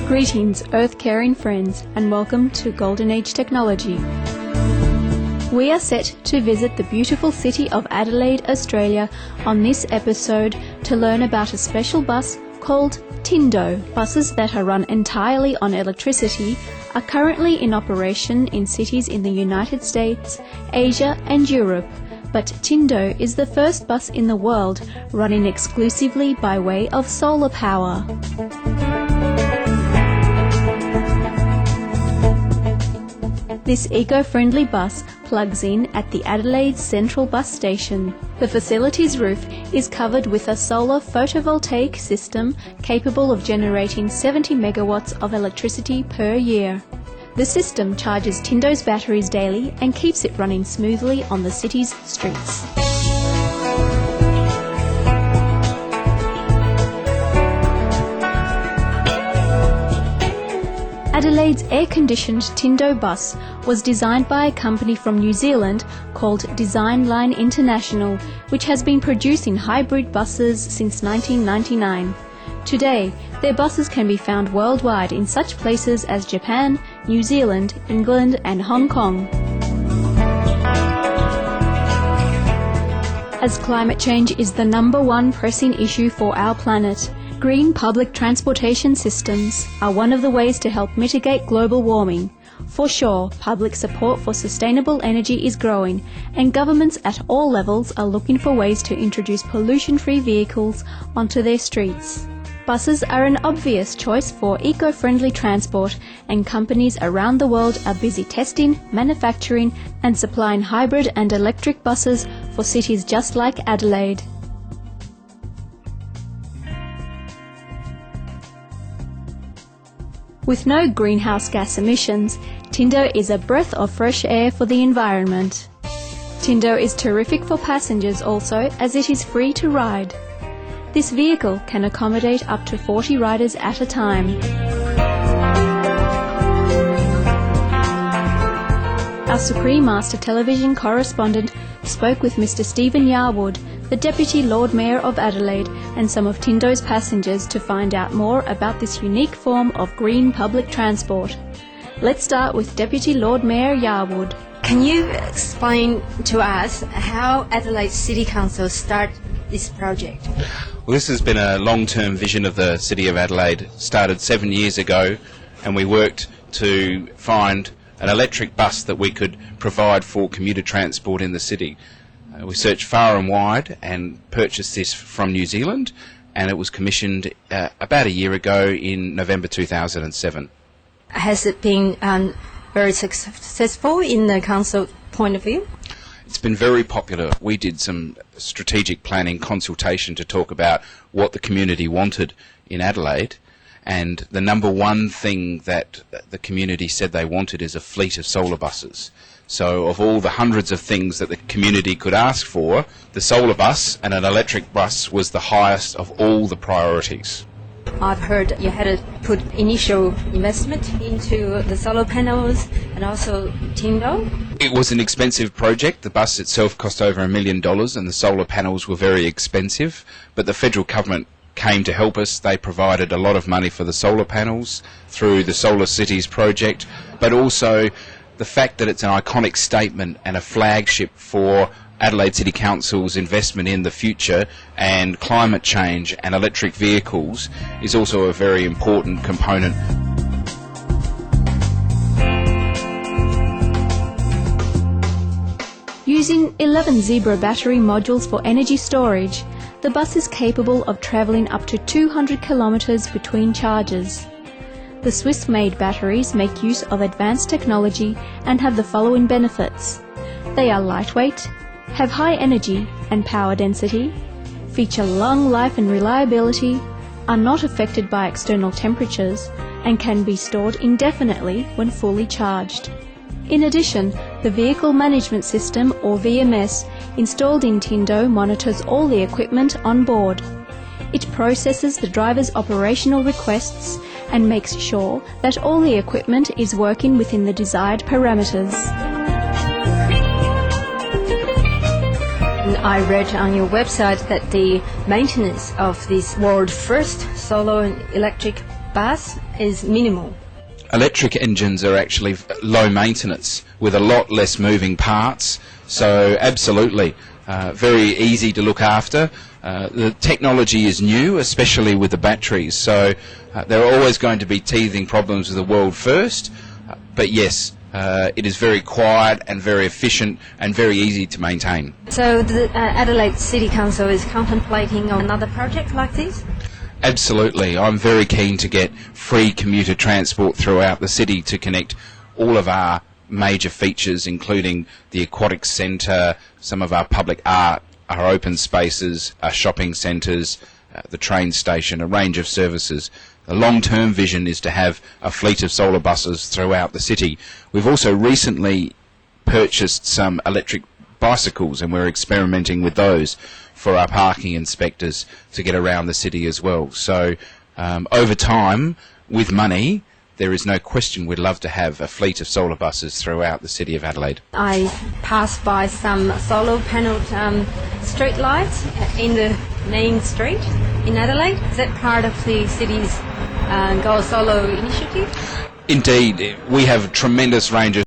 Greetings, Earth-caring friends, and welcome to Golden Age Technology. We are set to visit the beautiful city of Adelaide, Australia on this episode to learn about a special bus called Tindo. Buses that are run entirely on electricity are currently in operation in cities in the United States, Asia and Europe, but Tindo is the first bus in the world running exclusively by way of solar power. This eco-friendly bus plugs in at the Adelaide Central Bus Station. The facility's roof is covered with a solar photovoltaic system capable of generating 70 megawatts of electricity per year. The system charges Tindo's batteries daily and keeps it running smoothly on the city's streets. Adelaide's air-conditioned Tindo bus was designed by a company from New Zealand called Designline International, which has been producing hybrid buses since 1999. Today, their buses can be found worldwide in such places as Japan, New Zealand, England and Hong Kong. As climate change is the number one pressing issue for our planet, green public transportation systems are one of the ways to help mitigate global warming. For sure, public support for sustainable energy is growing, and governments at all levels are looking for ways to introduce pollution-free vehicles onto their streets. Buses are an obvious choice for eco-friendly transport, and companies around the world are busy testing, manufacturing and supplying hybrid and electric buses for cities just like Adelaide. With no greenhouse gas emissions, Tindo is a breath of fresh air for the environment. Tindo is terrific for passengers also, as it is free to ride. This vehicle can accommodate up to 40 riders at a time. Our Supreme Master television correspondent spoke with Mr. Stephen Yarwood, the Deputy Lord Mayor of Adelaide, and some of Tindo's passengers to find out more about this unique form of green public transport. Let's start with Deputy Lord Mayor Yarwood. Can you explain to us how Adelaide City Council started this project? Well, this has been a long-term vision of the City of Adelaide. Started 7 years ago, and we worked to find an electric bus that we could provide for commuter transport in the city. We searched far and wide and purchased this from New Zealand, and it was commissioned about a year ago in November 2007. Has it been very successful in the council point of view? It's been very popular. We did some strategic planning consultation to talk about what the community wanted in Adelaide, and the number one thing that the community said they wanted is a fleet of solar buses. So of all the hundreds of things that the community could ask for, the solar bus and an electric bus was the highest of all the priorities. I've heard you had to put initial investment into the solar panels and also Tindo. It was an expensive project. The bus itself cost over $1 million and the solar panels were very expensive, but the federal government came to help us. They provided a lot of money for the solar panels through the Solar Cities project, but also the fact that it's an iconic statement and a flagship for Adelaide City Council's investment in the future and climate change and electric vehicles is also a very important component. Using 11 Zebra battery modules for energy storage, the bus is capable of travelling up to 200 kilometres between charges. The Swiss-made batteries make use of advanced technology and have the following benefits. They are lightweight, have high energy and power density, feature long life and reliability, are not affected by external temperatures, and can be stored indefinitely when fully charged. In addition, the Vehicle Management System, or VMS, installed in Tindo monitors all the equipment on board. It processes the driver's operational requests and makes sure that all the equipment is working within the desired parameters. I read on your website that the maintenance of this world's first solar and electric bus is minimal. Electric engines are actually low maintenance with a lot less moving parts, so absolutely very easy to look after. The technology is new, especially with the batteries, so there are always going to be teething problems with the world first, but yes, it is very quiet and very efficient and very easy to maintain. So the Adelaide City Council is contemplating on another project like this? Absolutely. I'm very keen to get free commuter transport throughout the city to connect all of our major features, including the aquatic centre, some of our public art, our open spaces, our shopping centres, the train station, a range of services. The long-term vision is to have a fleet of solar buses throughout the city. We've also recently purchased some electric bicycles and we're experimenting with those for our parking inspectors to get around the city as well. So over time, with money, there is no question we'd love to have a fleet of solar buses throughout the city of Adelaide. I passed by some solar panelled street lights in the main street in Adelaide. Is that part of the city's Go Solar initiative? Indeed, we have a tremendous range of